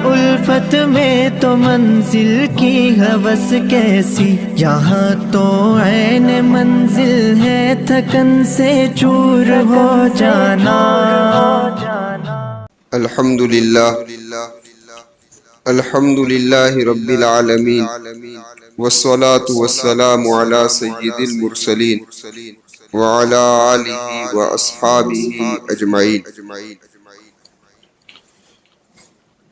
الفت میں تو منزل کی ہوس کیسی، یہاں تو عین منزل ہے تھکن سے چور ہو جانا۔ الحمدللہ رب العالمین والصلاة والسلام علی سید المرسلین وعلی آلہ واصحابہ اجمعین۔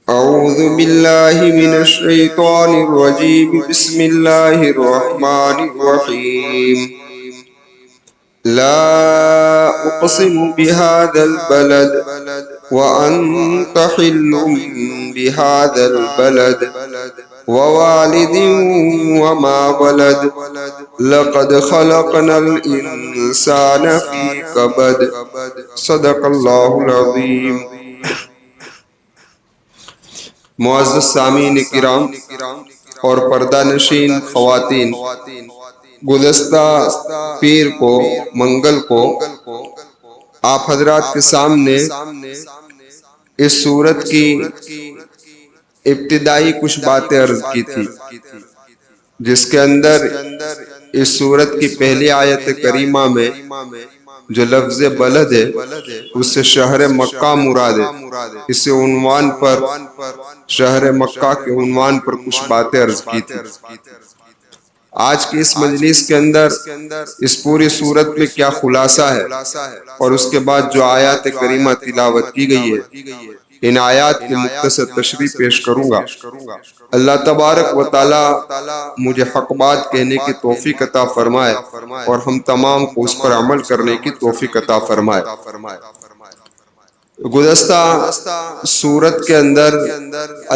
اعوذ باللہ من الشیطان الرجیم، بسم اللہ الرحمن الرحیم۔ لا اقسم بهذا البلد وانت حل بهذا البلد ووالد وما ولد لقد خلقنا الانسان في كبد۔ صدق اللہ العظیم۔ معزز سامعین کرام اور پردہ نشین خواتین، گزشتہ پیر کو منگل کو آپ حضرات کے سامنے اس سورت کی ابتدائی کچھ باتیں عرض کی تھی، جس کے اندر اس سورت کی پہلی آیت کریمہ میں جو لفظ بلد ہے اس سے شہر مکہ مراد ہے۔ اس سے عنوان پر شہر مکہ کے عنوان پر کچھ باتیں عرض کی تھی۔ آج کی اس مجلس کے اندر اس پوری سورت میں کیا خلاصہ ہے اور اس کے بعد جو آیات کریمہ تلاوت کی گئی ہے، ان آیات کی مختصر تشریح پیش کروں گا۔ اللہ تبارک و تعالی مجھے حق بات کہنے کی توفیق عطا فرمائے اور ہم تمام کو اس پر عمل کرنے کی توفیق عطا فرمائے۔ گزشتہ سورت کے اندر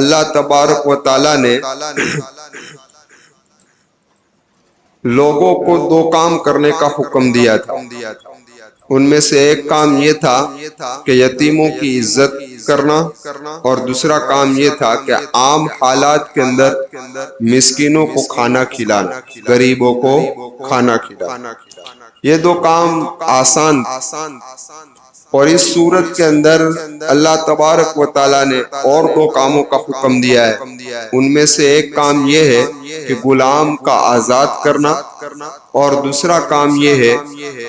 اللہ تبارک و تعالی نے لوگوں کو دو کام کرنے کا حکم دیا تھا۔ ان میں سے ایک کام یہ تھا کہ یتیموں کی عزت کرنا، اور دوسرا کام یہ تھا کہ عام حالات کے اندر مسکینوں کو کھانا کھلانا، غریبوں کو کھانا کھلانا۔ یہ دو کام آسان، اور اس صورت کے اندر اللہ تبارک و تعالیٰ نے اور دو کاموں کا حکم دیا ہے۔ ان میں سے ایک کام یہ ہے کہ غلام کا آزاد کرنا، اور دوسرا کام یہ ہے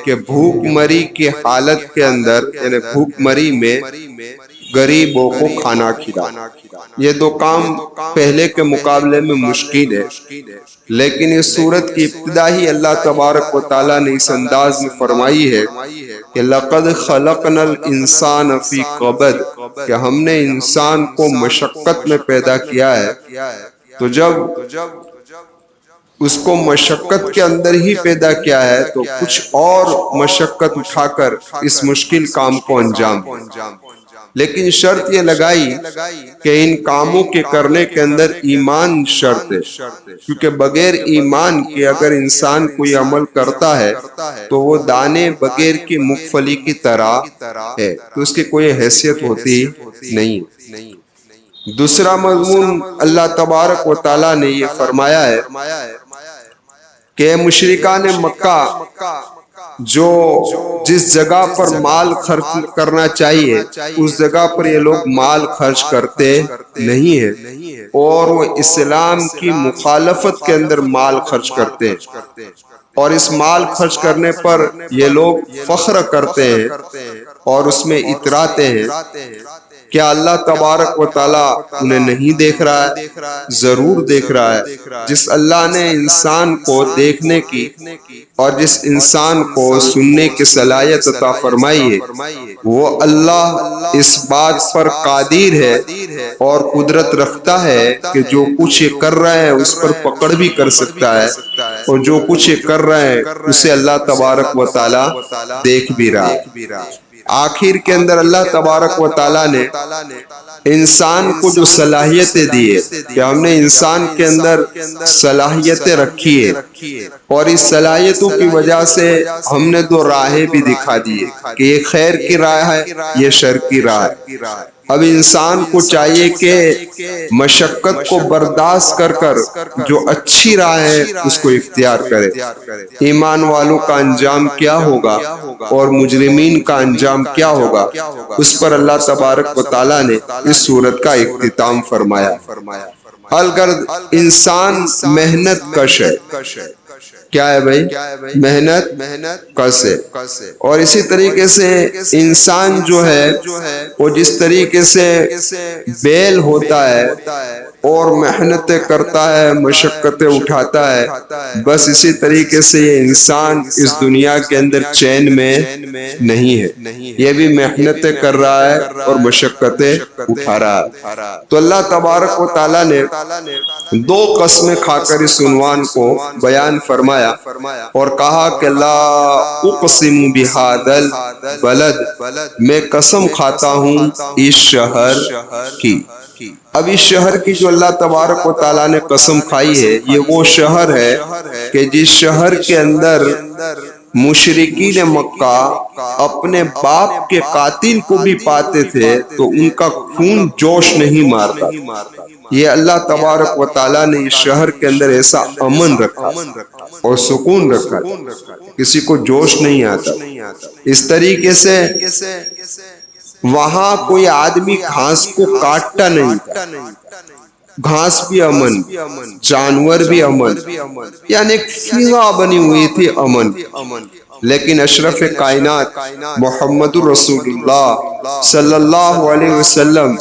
کہ بھوک مری کی حالت کے اندر، یعنی بھوک مری میں غریبوں کو کھانا کھلانا۔ یہ دو کام پہلے کے مقابلے میں مشکل ہے، لیکن اس سورت کی ابتدا ہی اللہ تبارک و تعالیٰ نے اس انداز میں فرمائی ہے کہ لَقَدْ خَلَقْنَا الْإِنسَانَ فِي كَبَدٍ، کہ ہم نے انسان کو مشقت میں پیدا کیا ہے۔ تو جب اس کو مشقت کے اندر ہی پیدا کیا ہے تو کچھ اور مشقت اٹھا کر اس مشکل کام کو انجام دیا، لیکن شرط یہ لگائی کہ ان کاموں کے کرنے کے اندر ایمان شرط ہے، کیونکہ بغیر ایمان کے اگر انسان کوئی عمل کرتا ہے تو وہ دانے بغیر کی مونگ پھلی کی طرح ہے، تو اس کی کوئی حیثیت ہوتی نہیں۔ دوسرا مضمون اللہ تبارک و تعالیٰ نے یہ فرمایا ہے کہ مشرکان مکہ جو جس جگہ پر مال خرچ کرنا چاہیے اس جگہ پر یہ لوگ مال خرچ کرتے نہیں ہیں، اور وہ اسلام کی مخالفت کے اندر مال خرچ کرتے ہیں، اور اس مال خرچ کرنے پر یہ لوگ فخر کرتے ہیں اور اس میں اتراتے ہیں۔ کیا اللہ تبارک و تعالیٰ انہیں نہیں دیکھ رہا ہے؟ ضرور دیکھ رہا ہے۔ جس اللہ نے انسان کو دیکھنے کی اور جس انسان کو سننے کی صلاحیت عطا فرمائی ہے، وہ اللہ اس بات پر قادر ہے اور قدرت رکھتا ہے کہ جو کچھ یہ کر رہے ہیں اس پر پکڑ بھی کر سکتا ہے، اور جو کچھ یہ کر رہے ہیں اسے اللہ تبارک و تعالیٰ دیکھ بھی رہا ہے۔ آخر کے اندر اللہ تبارک و تعالیٰ نے انسان کو جو صلاحیتیں دی ہے، کہ ہم نے انسان کے اندر صلاحیتیں رکھی ہے اور اس صلاحیتوں کی وجہ سے ہم نے دو راہیں بھی دکھا دیے کہ یہ خیر کی راہ ہے، یہ شر کی راہ ہے۔ اب انسان کو چاہیے کہ مشقت کو برداشت کر کر جو اچھی راہ ہے اس کو اختیار کرے۔ ایمان والوں کا انجام کیا ہوگا اور مجرمین کا انجام کیا ہوگا، اس پر اللہ تبارک و تعالیٰ نے اس سورت کا اختتام فرمایا۔ اگر انسان محنت کش ہے، کیا ہے بھائی؟ محنت کش ہے، اور اسی طریقے سے انسان جو ہے وہ جس طریقے سے بیل ہوتا ہے اور محنتیں کرتا ہے، مشقتیں اٹھاتا ہے، بس اسی طریقے سے یہ انسان اس دنیا کے اندر چین میں نہیں ہے، یہ بھی محنتیں کر رہا ہے اور مشقتیں اٹھا رہا ہے۔ تو اللہ تبارک و تعالیٰ نے دو قسمیں کھا کر اس عنوان کو بیان فرمایا اور کہا کہ لا اقسم بہذا البلد، میں قسم کھاتا ہوں اس شہر کی۔ اب اس شہر کی جو اللہ تبارک و تعالیٰ نے قسم کھائی ہے، یہ وہ شہر ہے کہ جس شہر کے اندر مشرکین مکہ اپنے باپ کے قاتل کو بھی پاتے تھے تو ان کا خون جوش نہیں مارتا۔ یہ اللہ تبارک و تعالیٰ نے اس شہر کے اندر ایسا امن رکھا اور سکون رکھا، کسی کو جوش نہیں آتا۔ اس طریقے سے وہاں کوئی آدمی گھاس کو کاٹتا نہیں تھا، گھاس بھی امن، جانور بھی امن، یعنی ایک فضا بنی ہوئی تھی امن۔ لیکن اشرف کائنات محمد رسول اللہ صلی اللہ علیہ وسلم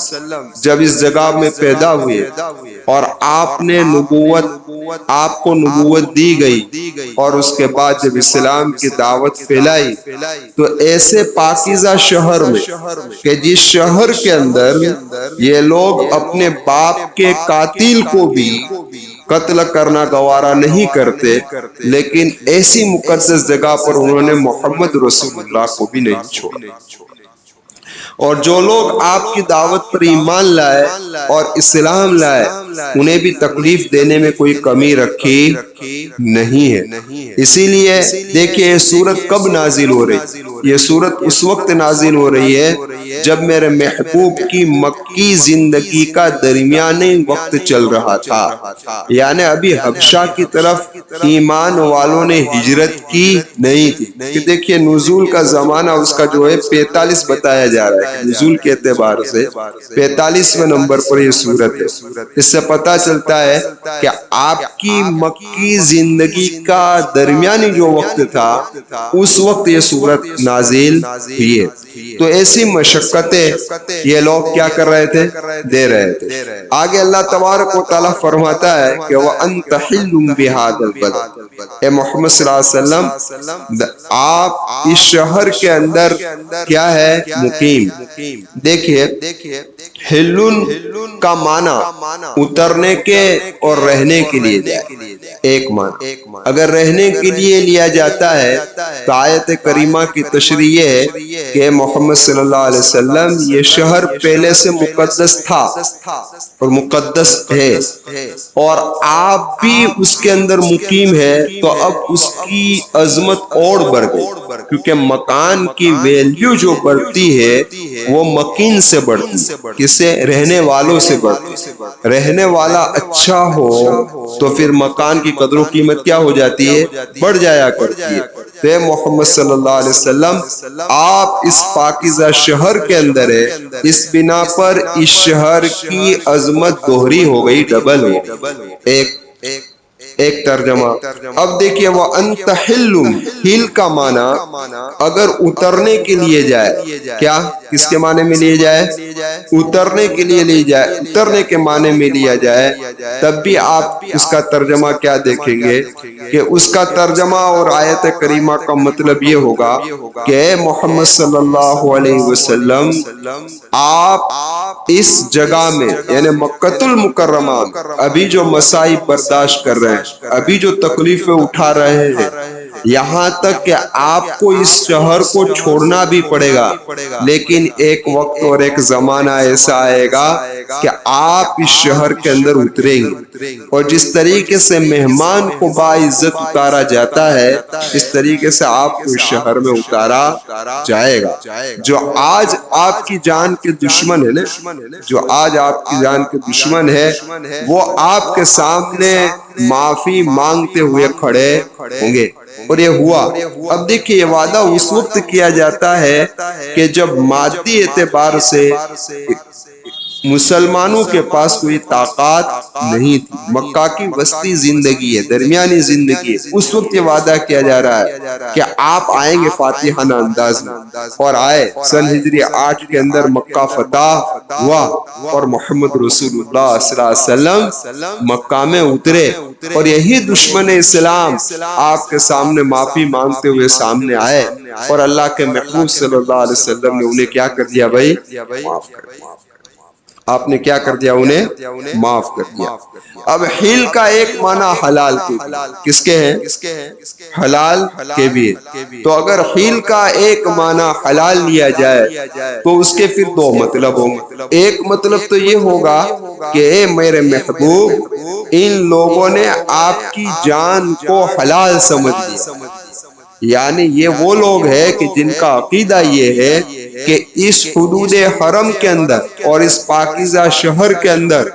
جب اس جگہ میں پیدا ہوئے اور آپ کو نبوت دی گئی اور اس کے بعد جب اسلام کی دعوت پھیلائی تو ایسے پاکیزہ شہر میں کہ جس شہر کے اندر یہ لوگ اپنے باپ کے قاتل کو بھی قتل کرنا گوارا نہیں کرتے، لیکن ایسی مقدس جگہ پر انہوں نے محمد رسول اللہ کو بھی نہیں چھوڑا۔ اور جو لوگ آپ کی دعوت پر ایمان لائے اور اسلام لائے انہیں بھی تکلیف دینے میں کوئی کمی رکھی نہیں ہے۔ اسی لیے دیکھیں یہ سورت کب نازل ہو رہی؟ یہ سورت اس وقت نازل ہو رہی ہے جب میرے محبوب کی مکی زندگی کا درمیانی وقت چل رہا تھا، یعنی ابھی حبشہ کی طرف ایمان والوں نے ہجرت کی نہیں تھی۔ کہ دیکھیے نزول کا زمانہ اس کا جو ہے 45 بتایا جا رہا ہے، نزول کے اعتبار سے 45ویں نمبر پر یہ سورت ہے۔ اس سے پتہ چلتا ہے کہ آپ کی مکی زندگی کا درمیانی جو وقت تھا اس وقت یہ سورت نازل ہوئی ہے۔ تو ایسی مشقتیں یہ لوگ کیا کر رہے تھے؟ دے رہے تھے۔ آگے اللہ تبارک و تعالیٰ فرماتا ہے کہ وَأَنْتَ حِلٌّ بِهَذَا الْبَلَدِ، اے محمد صلی اللہ علیہ وسلم آپ اس شہر کے اندر کیا ہے؟ مقیم۔ دیکھیے حلن کا معنی اترنے کے اور رہنے کے لیے جائے، ایک معنی۔ اگر رہنے کے لیے لیا جاتا ہے تو آیت کریمہ کی تشریح یہ ہے کہ محمد صلی اللہ علیہ وسلم یہ شہر پہلے سے مقدس تھا اور مقدس ہے، اور آپ بھی اس کے اندر مقیم ہے، تو اب اس کی عظمت اور بڑھ گئی، کیونکہ مکان کی ویلیو جو بڑھتی ہے وہ مکین سے بڑھتی ہے، کس سے؟ رہنے والوں سے بڑھتی ہے۔ رہنے والا اچھا ہو تو پھر مکان کی قدر و قیمت کیا ہو جاتی ہے؟ بڑھ جایا کرتی ہے۔ تو محمد صلی اللہ علیہ وسلم آپ اس پاکیزہ شہر کے اندر ہے، اس بنا پر اس شہر کی عظمت دوہری ہو گئی، ڈبل ہو گئی۔ ایک ترجمہ۔ اب دیکھیے وَأَنْتَ حِلٌّ، ہل کا معنی اگر اترنے کے لیے جائے، کیا کس کے معنی میں لیے جائے؟ اترنے کے لیے لی جائے، اترنے کے معنی میں لیا جائے، تب بھی آپ اس کا ترجمہ کیا دیکھیں گے کہ اس کا ترجمہ اور آیت کریمہ کا مطلب یہ ہوگا کہ محمد صلی اللہ علیہ وسلم آپ اس جگہ میں یعنی مکۃ المکرمہ ابھی جو مصائب برداشت کر رہے ہیں، ابھی جو تکلیفیں اٹھا رہے ہیں، یہاں تک کہ آپ کو اس شہر کو چھوڑنا بھی پڑے گا، لیکن ایک وقت اور ایک زمانہ ایسا آئے گا کہ آپ اس شہر کے اندر اتریں گے، اور جس طریقے سے مہمان کو باعزت اتارا جاتا ہے اس طریقے سے آپ کو اس شہر میں اتارا جائے گا۔ جو آج آپ کی جان کے دشمن ہے نا، جو آج آپ کی جان کے دشمن ہے، وہ آپ کے سامنے معافی مانگتے ہوئے کھڑے ہوں گے۔ اور یہ ہوا۔ اب دیکھیں یہ وعدہ اس وقت کیا جاتا ہے کہ جب مادی اعتبار سے مسلمانوں کے پاس کوئی طاقت نہیں تھی، مکہ کی وسطی زندگی ہے، درمیانی زندگی ہے، اس وقت یہ وعدہ کیا جا رہا ہے کہ آپ آئیں گے فاتحانہ انداز میں، اور آئے۔ سن ہجری 8 کے اندر مکہ فتح ہوا، اور محمد رسول اللہ صلی اللہ علیہ وسلم مکہ میں اترے، اور یہی دشمن اسلام آپ کے سامنے معافی مانگتے ہوئے سامنے آئے، اور اللہ کے محبوب صلی اللہ علیہ وسلم نے انہیں کیا کر دیا بھائی؟ معاف کر دیا۔ آپ نے کیا کر دیا؟ انہیں معاف کر دیا۔ اب حل کا ایک معنی حلال کے بھی، کس کے ہیں؟ حلال کے بھی۔ تو اگر حل کا ایک معنی حلال لیا جائے تو اس کے پھر دو مطلب ہوں گے۔ ایک مطلب تو یہ ہوگا کہ اے میرے محبوب، ان لوگوں نے آپ کی جان کو حلال سمجھ لیا، یعنی یہ وہ لوگ ہیں کہ جن کا عقیدہ یہ ہے کہ اس حدود حرم کے اندر اور اس پاکیزہ شہر کے اندر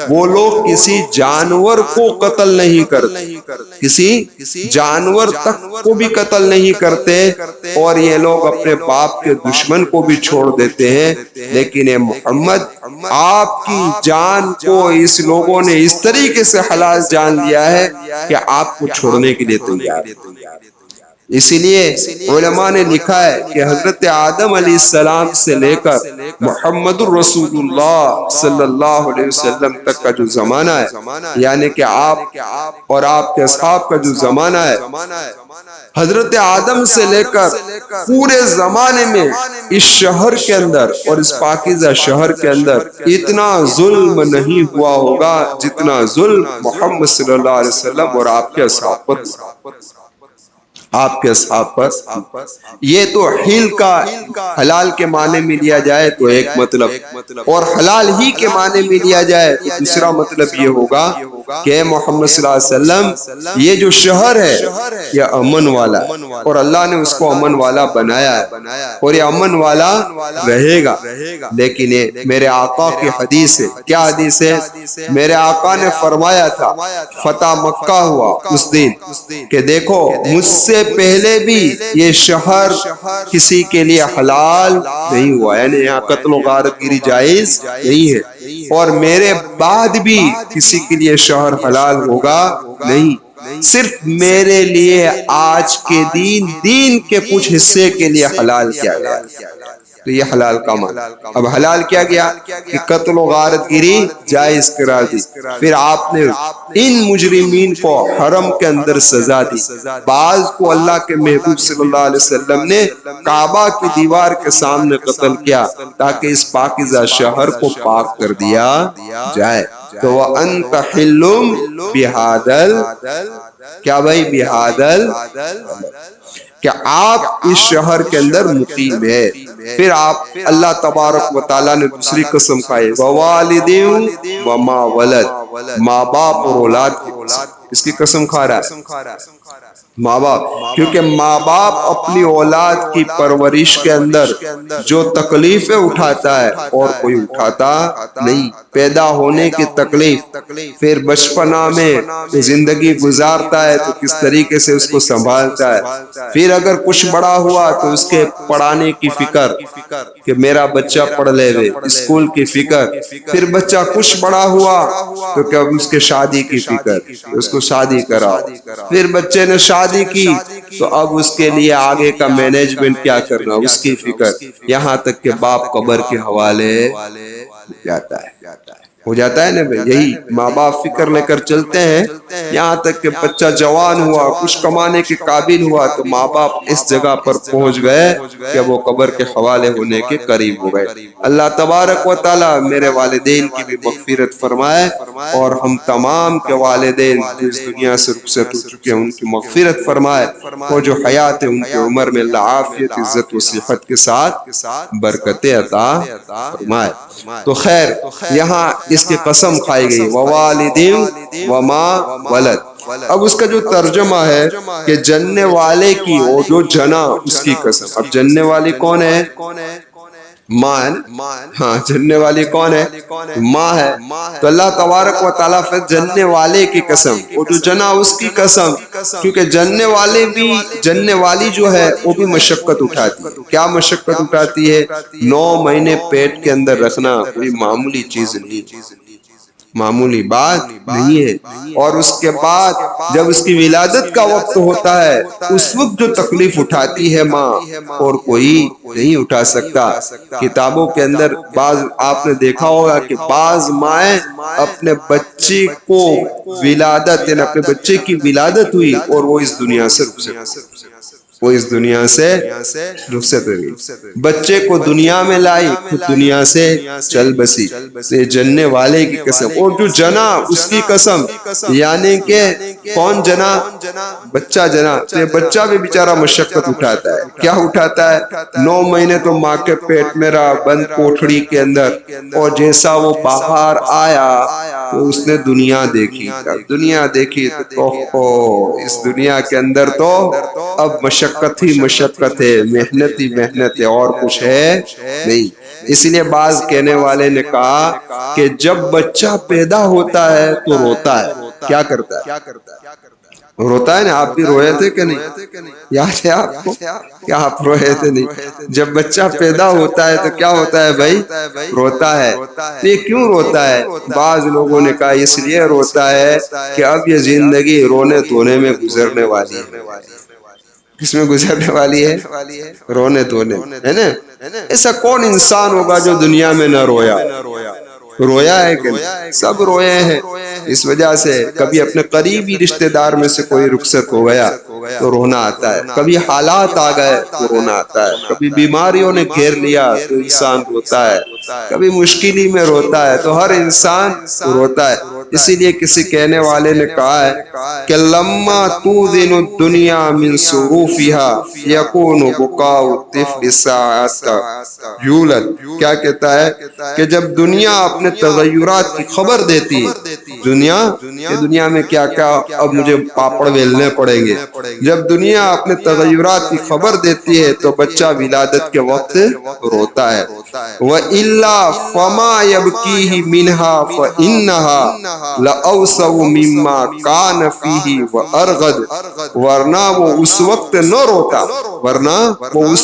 وہ لوگ کسی جانور کو قتل نہیں کرتے، کسی جانور تک کو بھی قتل نہیں کرتے، اور یہ لوگ اپنے باپ کے دشمن کو بھی چھوڑ دیتے ہیں، لیکن اے محمد آپ کی جان کو اس لوگوں نے اس طریقے سے حلال جان لیا ہے کہ آپ کو چھوڑنے کے لیے تیار ہے۔ اسی لیے علماء نے لکھا ہے کہ حضرت آدم علیہ السلام سے لے کر محمد الرسول اللہ صلی اللہ علیہ وسلم تک کا جو زمانہ ہے، یعنی کہ آپ اور آپ کے اصحاب کا جو زمانہ ہے، حضرت آدم سے لے کر پورے زمانے میں اس شہر کے اندر اور اس پاکیزہ شہر کے اندر اتنا ظلم نہیں ہوا ہوگا جتنا ظلم محمد صلی اللہ علیہ وسلم اور آپ کے اصحاب پر ہوا، آپ کے اصحاب پر۔ یہ تو حل کا حلال کے معنی میں لیا جائے تو ایک مطلب، اور حلال ہی کے معنی میں لیا جائے تو دوسرا مطلب یہ ہوگا کہ محمد صلی اللہ علیہ وسلم یہ جو شہر ہے یہ امن والا ہے، اور اللہ نے اس کو امن والا بنایا ہے، اور یہ امن والا رہے گا۔ لیکن یہ میرے آقا کی حدیث ہے، کیا حدیث ہے؟ میرے آقا نے فرمایا تھا فتح مکہ ہوا اس دن کہ دیکھو مجھ سے پہلے بھی یہ شہر کسی کے لیے حلال نہیں ہوا، یعنی یہاں قتل و غارت گیری جائز نہیں ہے، اور میرے بعد بھی کسی کے لیے شہر حلال ہوگا نہیں، صرف میرے لیے آج کے دین کے کچھ حصے کے لیے حلال کیا گیا۔ تو یہ حلال کا معنی۔ اب حلال کیا گیا کہ قتل و غارت گیری جائز قرار دی، پھر آپ نے ان مجرمین کو حرم کے اندر سزا دی، بعض کو اللہ کے محبوب صلی اللہ علیہ وسلم نے کعبہ کی دیوار کے سامنے قتل کیا تاکہ اس پاکیزہ شہر کو پاک کر دیا جائے۔ تو وَأَنْتَ حِلٌّ بِهَادَ، کیا بھائی؟ بِهَادَ، کہ آپ اس شہر کے اندر مقیم ہے۔ پھر آپ اللہ تبارک و تعالیٰ نے دوسری قسم کھائی، وَوَالِدٍ وَمَا وَلَدٍ، ماں باپ اور اولاد کی قسم، اس کی قسم کھا رہا ہے ماں باپ، کیونکہ ماں باپ اپنی اولاد کی پرورش کے اندر جو تکلیفیں اٹھاتا ہے اور کوئی اٹھاتا نہیں، پیدا ہونے کی تکلیف، پھر بچپنا میں زندگی گزارتا ہے تو کس طریقے سے اس کو سنبھالتا ہے، پھر اگر کچھ بڑا ہوا تو اس کے پڑھانے کی فکر کہ میرا بچہ پڑھ لے وے، اسکول کی فکر، پھر بچہ کچھ بڑا ہوا تو کیا اس کے شادی کی فکر، اس کو شادی کراؤ، پھر بچے نے شادی کی تو اب اس کے لیے آگے کا مینجمنٹ کیا کرنا، اس کی فکر، یہاں تک کہ باپ قبر کے حوالے جاتا ہے۔ ہو جاتا ہے نا بھائی. یہی ماں باپ فکر لے کر چلتے ہیں یہاں تک کہ بچہ جوان ہوا, کچھ کمانے کے قابل ہوا, تو ماں باپ اس جگہ پر پہنچ گئے کہ وہ قبر کے حوالے ہونے کے قریب ہو گئے. اللہ تبارک و تعالی میرے والدین کی بھی مغفرت فرمائے, اور ہم تمام کے والدین جو اس دنیا سے رخصت ہو چکے ہیں ان کی مغفرت فرمائے, اور جو حیات ہے ان کی عمر میں اللہ عافیت, عزت و صحت کے ساتھ برکتیں عطا فرمائے. تو خیر یہاں اس کی قسم کھائی گئی ووالدین وما ولد. اب اس کا جو ترجمہ ہے کہ جننے والے کی, اور جو جنا اس کی قسم. اب جننے والی کون ہے؟ ماں ہے نا. ہاں جننے والی کون ہے؟ ماں ہے. تو اللہ تبارک و تعالیٰ پھر جننے والے کی قسم, وہ جو جنا اس کی قسم, کیونکہ جننے والے بھی, جننے والی جو ہے وہ بھی مشقت اٹھاتی ہے. کیا مشقت اٹھاتی ہے؟ 9 مہینے پیٹ کے اندر رکھنا کوئی معمولی چیز نہیں, معمولی بات نہیں ہے. اور اس کے بعد جب اس کی ولادت کا وقت ہوتا ہے, اس وقت جو تکلیف اٹھاتی ہے ماں, اور کوئی نہیں اٹھا سکتا. کتابوں کے اندر بعض آپ نے دیکھا ہوگا کہ بعض مائیں اپنے بچے کو ولادت, یعنی اپنے بچے کی ولادت ہوئی اور وہ اس دنیا سے رخصت, وہ اس دنیا سے رخصت ہوئی, بچے کو دنیا میں لائی, خود دنیا سے چل بسی. یہ جننے والے کی قسم. اور جو جنا اس کی قسم, یعنی کہ کون جنا؟ بچہ جنا. تو یہ بچہ بھی بیچارہ مشقت اٹھاتا ہے. کیا اٹھاتا ہے؟ 9 مہینے تو ماں کے پیٹ میں رہا بند کوٹھڑی کے اندر, اور جیسا وہ باہر آیا تو اس نے دنیا دیکھی. اب دنیا دیکھی تو اس دنیا کے اندر تو اب مشقت ہی مشقت ہے, محنت ہی محنت ہے, اور کچھ ہے نہیں. اس لیے بعض کہنے والے نے کہا کہ جب بچہ پیدا ہوتا ہے تو روتا ہے. کیا کرتا ہے؟ روتا ہے نا. آپ بھی روئے تھے کہ نہیں؟ یاد ہے آپ کو کیا آپ روئے تھے؟ نہیں. جب بچہ پیدا ہوتا ہے تو کیا ہوتا ہے بھائی؟ روتا ہے. تو یہ کیوں روتا ہے؟ بعض لوگوں نے کہا اس لیے روتا ہے کہ اب یہ زندگی رونے دھونے میں گزرنے والی ہے. کس میں گزرنے والی ہے؟ رونے دھونے, ہے نا. ایسا کون انسان ہوگا جو دنیا میں نہ رویا؟ رویا ہے کہ نہیں؟ سب روئے ہیں. اس وجہ سے کبھی اپنے قریبی رشتہ دار میں سے کوئی رخصت ہو گیا تو رونا آتا ہے, کبھی حالات آ گئے تو رونا آتا ہے, کبھی بیماریوں نے گھیر لیا تو انسان روتا ہے, کبھی مشکلی میں روتا ہے. تو ہر انسان روتا ہے. اسی لیے کسی کہنے والے نے کہا ہے کہ لما توذن الدنیا من سروفها یکون بکاء الطفل ساعة یولد. کیا کہتا ہے کہ جب دنیا اپنے تغیرات کی خبر دیتی ہے, دنیا میں کیا کیا اب مجھے پاپڑ بیلنے پڑیں گے, جب دنیا اپنے تغیرات کی خبر دیتی ہے تو بچہ ولادت کے وقت روتا ہے. وَإِلَّا فَمَا يَبْكِيهِ مِنْهَا فَإِنَّهَا لَأَوْسَعُ مِمَّا كَانَ فِيهِ وَأَرْغَدُ. ورنہ وہ اس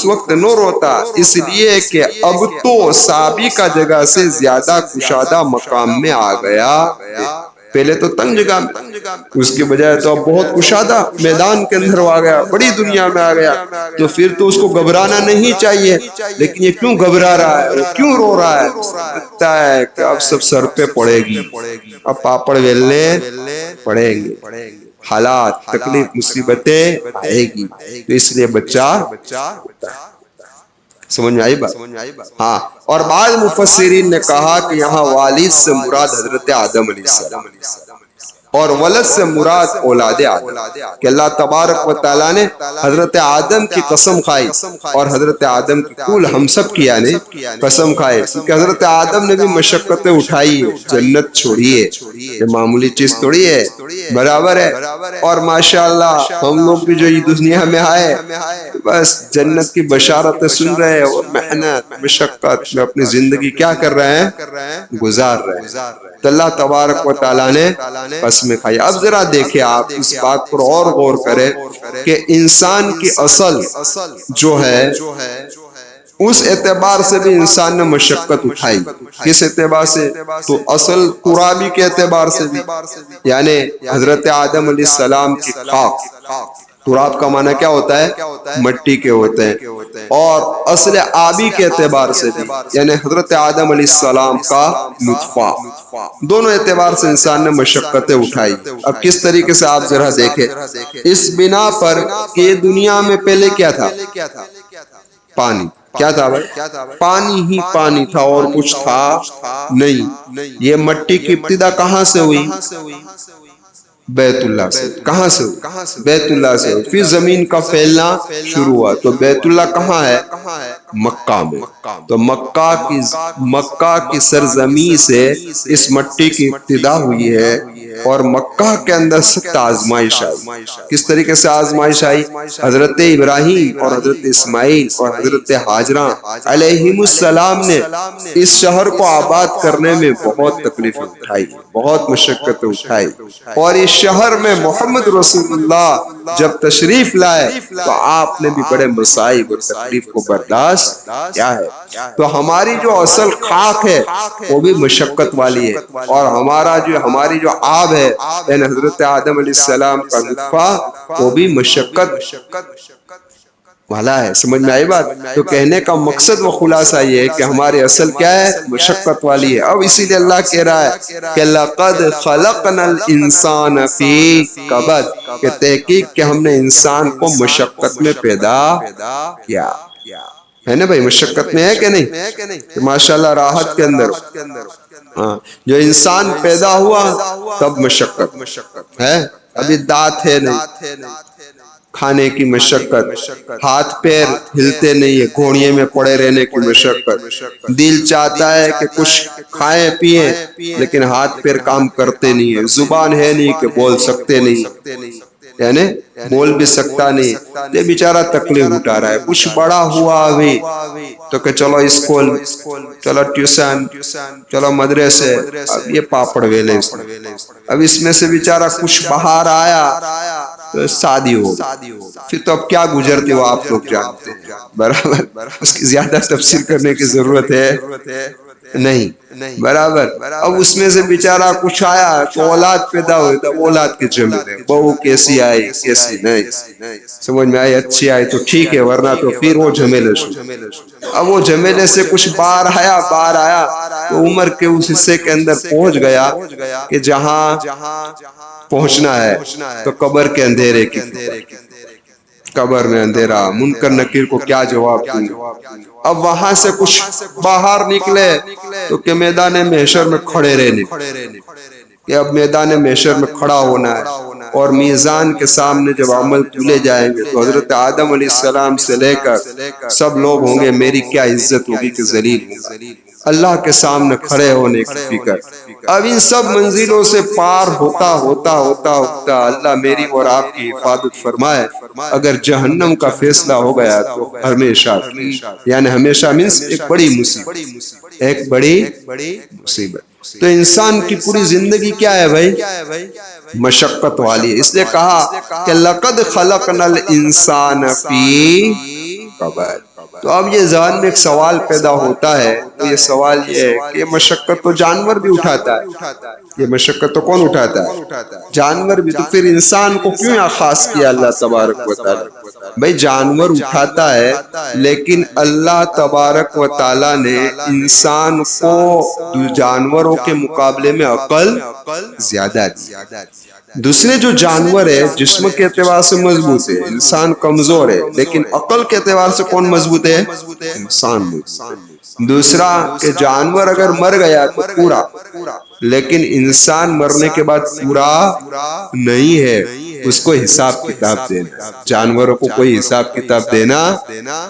وقت نہ روتا, اس لیے کہ اب تو سابقہ جگہ سے زیادہ کشادہ مقام میں آ گیا. پہلے تو تنگ جگہ میں, اس کے بجائے تو اب بہت کشادہ میدان کے اندر آ گیا, بڑی دنیا میں آ گیا. تو پھر تو اس کو گھبرانا نہیں چاہیے. لیکن یہ کیوں گھبرا رہا ہے, وہ کیوں رو رہا ہے؟ لگتا ہے کہ اب سب سر پہ پڑے گی, اب پاپڑ بیلنے پڑیں گے, حالات تکلیف مصیبتیں آئے گی. تو اس لیے بچہ ہوتا ہے. سمجھ میں آئی بات؟ ہاں. اور بعض مفسرین نے کہا کہ یہاں والد سے مراد حضرت آدم علیہ السلام, اور ولد سے مراد اولاد آدم, کہ اللہ تبارک و تعالیٰ نے حضرت آدم کی قسم کھائی, اور حضرت آدم کی کل ہم سب کی یعنی قسم کھائے, کیونکہ حضرت آدم نے بھی مشقتیں اٹھائی ہے, جنت چھوڑی ہے, یہ معمولی چیز تھوڑی ہے, برابر ہے. اور ماشاءاللہ ہم لوگ بھی جو یہ دنیا میں آئے بس جنت کی بشارتیں سن رہے ہیں, اور محنت مشقت میں اپنی زندگی کیا کر رہے ہیں؟ گزار رہے ہیں. تو اللہ تبارک و تعالیٰ نے قسم کھائی. اب ذرا دیکھیں آپ اس بات پر اور غور کریں کہ انسان کی اصل جو ہے اس اعتبار سے بھی انسان نے مشقت اٹھائی. کس اعتبار سے؟ تو اصل ترابی کے اعتبار سے بھی, یعنی حضرت آدم علیہ السلام کی خاک. تراب کا معنی کیا ہوتا ہے؟ مٹی کے ہوتے ہیں. اور اصل آبی کے اعتبار سے بھی، یعنی حضرت آدم علیہ السلام کا نطفہ، دونوں اعتبار سے انسان نے مشقتیں اٹھائی۔ اب کس طریقے سے آپ ذرا دیکھیں، اس بنا پر کہ دنیا میں پہلے کیا تھا؟ پانی۔ کیا تھا بھائی؟ پانی ہی پانی تھا اور کچھ تھا نہیں۔ یہ مٹی کی ابتدا کہاں سے ہوئی؟ بیت اللہ سے۔ کہاں سے ہوئی؟ بیت اللہ سے ہوئی، پھر زمین کا پھیلنا شروع ہوا۔ تو بیت اللہ کہاں ہے؟ مکہ میں۔ تو مکہ کی سرزمین سے اس مٹی کی ابتدا ہوئی ہے، اور مکہ کے اندر سخت آزمائش آئی۔ کس طریقے سے آزمائش آئی؟ حضرت ابراہیم اور حضرت اسماعیل اور حضرت ہاجرہ علیہم السلام نے اس شہر کو آباد کرنے میں بہت تکلیفیں اٹھائی، بہت مشقتیں اٹھائی، اور اس شہر میں محمد رسول اللہ جب تشریف لائے تو آپ نے بھی بڑے مصائب اور تکلیف کو برداشت کیا ہے۔ تو ہماری جو اصل خاک ہے وہ بھی مشقت والی ہے، اور ہماری جو آب ہے یعنی حضرت آدم علیہ السلام کا نطفہ وہ بھی مشقت والا ہے۔ سمجھ میں آئی بات؟ تو کہنے کا مقصد و خلاصہ یہ ہے کہ ہماری اصل کیا ہے؟ مشقت والی ہے۔ اب اسی لیے اللہ کہہ رہا ہے کہ لَقَدْ خَلَقْنَا الْإِنسَانَ فِي كَبَدٍ، کہ تحقیق کہ ہم نے انسان کو مشقت میں پیدا کیا ہے نا بھائی؟ مشقت میں ہے کہ نہیں؟ کہ ماشاءاللہ راحت کے اندر جو انسان پیدا ہوا تب مشقت ہے، ابھی دانت ہے نہیں، کھانے کی مشقت، ہاتھ پیر ہلتے نہیں ہے، گھوڑیے میں پڑے رہنے کی مشقت، دل چاہتا ہے کہ کچھ کھائیں پیئیں لیکن ہاتھ پیر کام کرتے نہیں ہے، زبان ہے نہیں کہ بول سکتے نہیں، یعنی بول بھی سکتا نہیں، یہ بیچارہ تکلیف اٹھا رہا ہے۔ کچھ بڑا ہوا ابھی تو کہ چلو اسکول، چلو ٹیوشن، چلو مدرسے، اب یہ پاپڑ ویلے، اب اس میں سے بیچارہ کچھ باہر آیا تو شادی ہو، پھر تو اب کیا گزرتے ہو آپ لوگ جانتے ہیں، برابر؟ اس کی زیادہ تفسیر کرنے کی ضرورت ہے نہیں، برابر؟ اب اس میں سے بیچارہ کچھ آیا تو اولاد پیدا ہوئی، تو اولاد کے جھمیلے، بہو کیسی آئی کیسی نہیں، سمجھ میں آئی؟ اچھی آئی تو ٹھیک ہے، ورنہ تو پھر وہ جھمیلے شروع۔ اب وہ جھمیلے سے کچھ باہر آیا تو عمر کے اس حصے کے اندر پہنچ گیا کہ جہاں پہنچنا ہے، تو قبر کے اندھیرے کی قبر میں اندھیرا، منکر نکیر کو کیا جواب دوں؟ اب وہاں سے کچھ باہر نکلے تو کہ میدان محشر میں کھڑے رہنے، کہ اب میدان محشر میں کھڑا ہونا ہے، اور میزان کے سامنے جب عمل تولے جائیں گے تو حضرت آدم علیہ السلام سے لے کر سب لوگ ہوں گے، میری کیا عزت ہوگی کہ ذلیل ہوگا، اللہ کے سامنے کھڑے ہونے کی فکر۔ اب ان سب منزلوں سے پار ہوتا اللہ میری اور آپ کی حفاظت فرمائے۔ اگر جہنم کا فیصلہ ہو گیا تو ہمیشہ کی، یعنی ہمیشہ مینس ایک بڑی مصیبت، ایک بڑی مصیبت۔ تو انسان کی پوری زندگی کیا ہے بھائی؟ مشقت والی ہے۔ اس لیے کہا کہ لَقَدْ خَلَقْنَا الْإِنسَانَ فِي كَبَدٍ۔ تو اب یہ ذہن میں ایک سوال پیدا ہوتا ہے، تو یہ سوال یہ ہے کہ یہ مشقت تو جانور بھی اٹھاتا ہے، یہ مشقت تو کون اٹھاتا ہے؟ جانور بھی۔ تو پھر انسان کو کیوں یہاں خاص کیا اللہ تبارک و تعالی؟ بھائی جانور اٹھاتا ہے، لیکن اللہ تبارک و تعالی نے انسان کو جانوروں کے مقابلے میں عقل زیادہ دی۔ دوسرے جو جانور ہے جسم کے اعتبار سے مضبوط ہے، انسان کمزور ہے، لیکن عقل کے اعتبار سے کون مضبوط ہے؟ انسان مضبوط۔ دوسرا کہ جانور اگر مر گیا تو پورا، لیکن انسان مرنے کے بعد پورا نہیں ہے، اس کو حساب کتاب دینا، جانوروں کو کوئی حساب کتاب دینا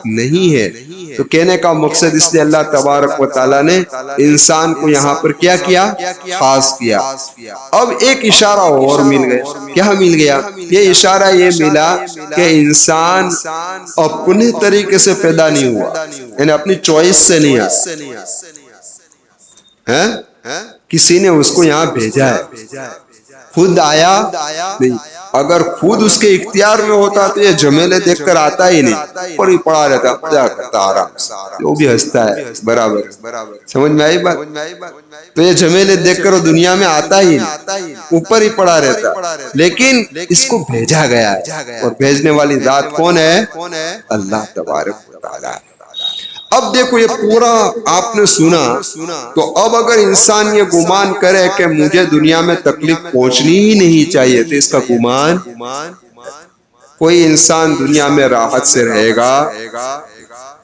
نہیں ہے۔ تو کہنے کا مقصد اس لیے اللہ تبارک و تعالیٰ نے انسان کو یہاں پر کیا کیا؟ خاص کیا۔ اب ایک اشارہ اور مل گیا، کیا مل گیا؟ یہ اشارہ یہ ملا کہ انسان اپنے طریقے سے پیدا نہیں ہوا، یعنی اپنی چوائس سے نہیں آیا، کسی نے اس کو یہاں بھیجا ہے، خود آیا نہیں۔ اگر خود اس کے اختیار میں ہوتا تو یہ جھمیلے دیکھ کر آتا ہی نہیں، اوپر ہی پڑا رہتا، مزہ کرتا آرام سے، جو بھی ہنستا ہے برابر۔ سمجھ میں آئی بات؟ تو یہ جھمیلے دیکھ کر وہ دنیا میں آتا ہی نہیں، اوپر ہی پڑا رہتا، لیکن اس کو بھیجا گیا ہے، اور بھیجنے والی ذات کون ہے؟ اللہ تبارک و تعالی۔ اب دیکھو یہ پورا آپ نے سنا، تو اب اگر انسان یہ گمان کرے کہ مجھے دنیا میں تکلیف پہنچنی ہی نہیں چاہیے، تو اس کا گمان، کوئی انسان دنیا میں راحت سے رہے گا؟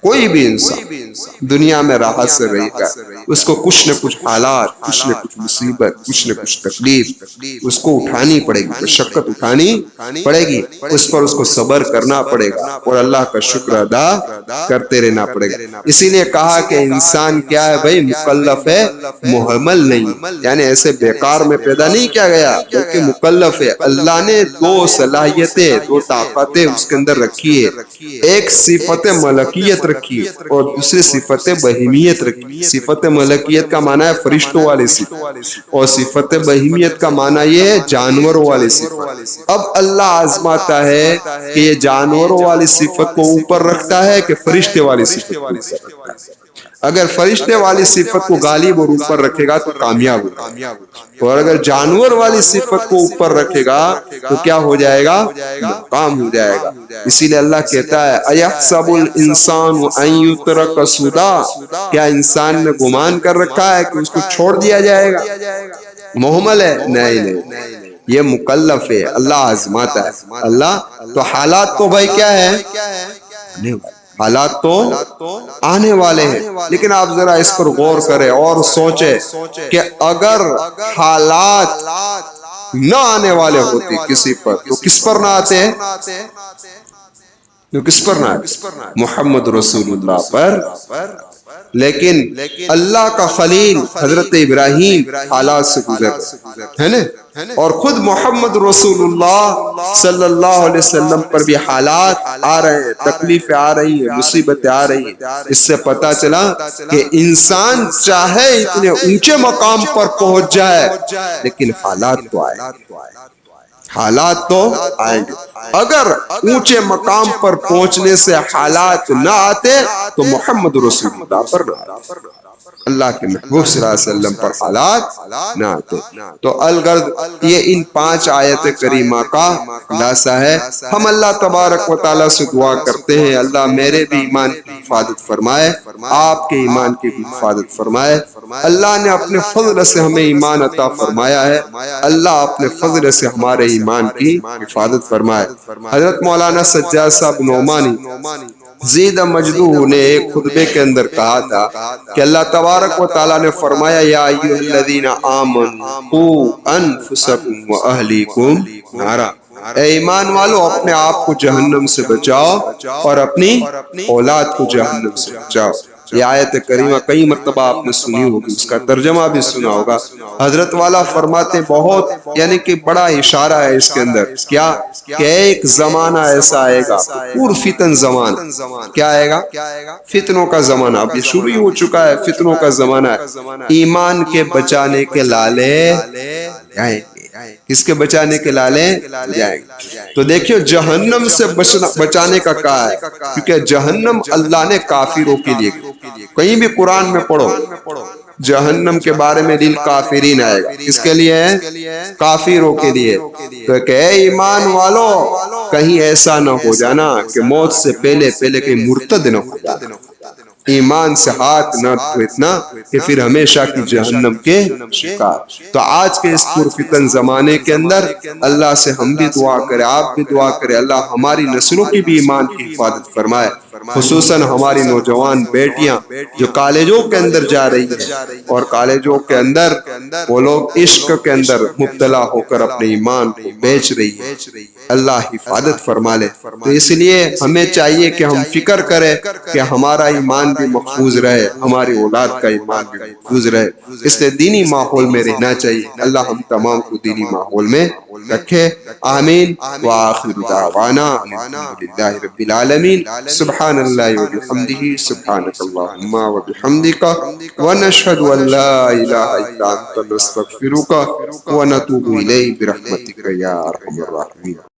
کوئی بھی انسان دنیا میں راحت سے رہے گا؟ اس کو کچھ نہ کچھ حالات، کچھ نہ کچھ مصیبت، کچھ نہ کچھ تکلیف اس کو اٹھانی پڑے گی، مشقت اٹھانی پڑے گی، اس پر اس کو صبر کرنا پڑے گا، اور اللہ کا شکر ادا کرتے رہنا پڑے گا۔ اسی لیے کہا کہ انسان کیا ہے بھائی؟ مکلف ہے، محمل نہیں، یعنی ایسے بیکار میں پیدا نہیں کیا گیا، بلکہ مکلف ہے۔ اللہ نے دو صلاحیتیں، دو طاقتیں اس کے اندر رکھی ہے، ایک صفت ملکیت رکھی ہے اور دوسری صفت بہیمیت رکھی۔ صفت ملکیت کا معنی ہے فرشتوں والی صفت، اور صفت بہیمیت کا معنی یہ ہے جانوروں والی صفت۔ اب اللہ آزماتا ہے کہ یہ جانوروں والی صفت کو اوپر رکھتا ہے کہ فرشتے والی صفت کو اوپر رکھتا ہے۔ اگر فرشتے والی صفت کو غالب اور اوپر رکھے گا تو کامیاب ہوگا، اور اگر جانور والی صفت کو اوپر رکھے گا تو کیا ہو جائے گا؟ ناکام ہو جائے گا۔ اسی لیے اللہ کہتا ہے اَيَحْسَبُ الْإِنسَانُ أَن يُتْرَكَ سُدًى، کیا انسان نے گمان کر رکھا ہے کہ اس کو چھوڑ دیا جائے گا؟ محمل ہے؟ نہیں، یہ مکلف ہے، اللہ آزماتا ہے۔ اللہ تو حالات تو بھائی کیا ہے؟ حالات تو آنے والے ہیں، لیکن آپ ذرا اس پر غور کریں اور سوچیں کہ اگر حالات نہ آنے والے ہوتے کسی پر تو کس پر نہ آتے ہیں؟ تو کس پر نہ آتے؟ محمد رسول اللہ پر۔ لیکن اللہ کا خلیل حضرت ابراہیم حالات سے گزر ہے نا، اور خود محمد رسول اللہ صلی اللہ علیہ وسلم پر بھی حالات آ رہے ہیں، تکلیفیں آ رہی ہیں، مصیبتیں آ رہی ہیں۔ اس سے پتا چلا کہ انسان چاہے اتنے اونچے مقام پر پہنچ جائے، لیکن حالات تو آئے، حالات تو آئیں گے۔ اگر اونچے مقام پر پہنچنے سے حالات نہ آتے تو محمد رسول اللہ پر نہ آتے، اللہ کے محبوب صلی اللہ علیہ وسلم پر حالات نہ آتے۔ تو الغرض یہ ان 5 آیت کریمہ کا خلاصہ ہے۔ ہم اللہ تبارک و تعالیٰ سے دعا کرتے ہیں اللہ میرے بھی ایمان کی حفاظت فرمائے، آپ کے ایمان کی بھی حفاظت فرمائے۔ اللہ نے اپنے فضل سے ہمیں ایمان عطا فرمایا ہے، اللہ اپنے فضل سے ہمارے ایمان کی حفاظت فرمائے۔ حضرت مولانا سجاد صاحب نعمانی زید مجدوہ نے ایک خطبے کے اندر کہا تھا کہ اللہ تبارک و تعالیٰ نے فرمایا یا ایھا الذین آمنوا قوا انفسکم واہلیکم نارا، اے ایمان والو اپنے آپ کو جہنم سے بچاؤ اور اپنی اولاد کو جہنم سے بچاؤ۔ یہ آیت کریمہ کئی مرتبہ آپ نے سنی ہوگی، اس کا ترجمہ بھی سنا ہوگا۔ حضرت والا فرماتے بہت یعنی کہ بڑا اشارہ ہے اس کے اندر، کیا کہ ایک زمانہ ایسا آئے گا، پور فتن زمانہ، کیا آئے گا؟ فتنوں کا زمانہ، اب یہ شروع ہی ہو چکا ہے، فتنوں کا زمانہ ہے۔ ایمان کے بچانے کے لالے جائیں گے، کس کے بچانے کے لالے جائیں گے؟ تو دیکھیو جہنم سے بچانے کا کہا ہے، کیونکہ جہنم اللہ نے کافروں کے لیے، کہیں بھی قرآن میں پڑھو جہنم کے بارے میں للکافرین آئے گا، کس کے لیے ہے؟ کافروں کے لیے۔ تو کہ اے ایمان والو کہیں ایسا نہ ہو جانا کہ موت سے پہلے کہیں مرتد نہ ہو جانا، ایمان سے ہاتھ نہ دھونا کہ پھر ہمیشہ کی جہنم کے شکار۔ تو آج کے اس پرفتن زمانے کے اندر اللہ سے ہم بھی دعا کریں، آپ بھی دعا کریں، اللہ ہماری نسلوں کی بھی ایمان کی حفاظت فرمائے، خصوصاً ہماری نوجوان بیٹیاں جو کالجوں کے اندر جا رہی ہیں اور کالجوں کے اندر وہ لوگ عشق کے اندر مبتلا ہو کر اپنے ایمان کو بیچ رہی ہیں، اللہ حفاظت فرما لے۔ تو اس لیے ہمیں چاہیے کہ ہم فکر کریں کہ ہمارا ایمان بھی محفوظ رہے، ہماری اولاد کا ایمان بھی محفوظ رہے، اس لیے دینی ماحول میں رہنا چاہیے۔ اللہ ہم تمام کو دینی ماحول میں رکھے. آمین. وآخر دعوانا الحمدللہ رب العالمین. سبحان اللہ وبحمدہ سبحانک اللہم وبحمدک ونشہد ان لا الہ الا انت نستغفرک ونتوب الیک برحمتک یا ارحم الراحمین.